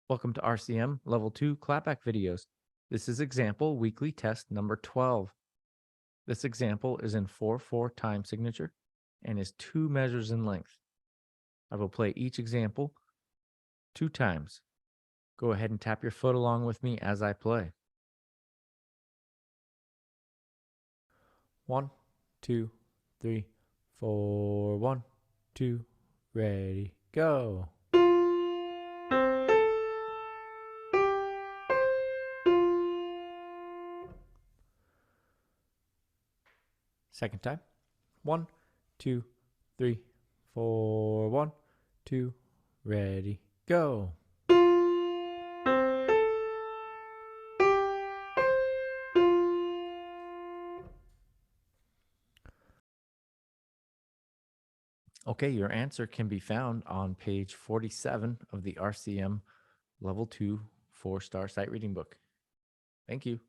Welcome to RCM Level 2 Clapback videos. This is example weekly test number 12. This example is in 4/4 time signature and is 2 measures in length. I will play each example 2 times. Go ahead and tap your foot along with me as I play. 1, 2, 3, 4, 1, 2, ready, go. Second time. 1, 2, 3, 4, 1, 2, ready, go. Okay, your answer can be found on page 47 of the RCM Level 2 4-star sight reading book. Thank you.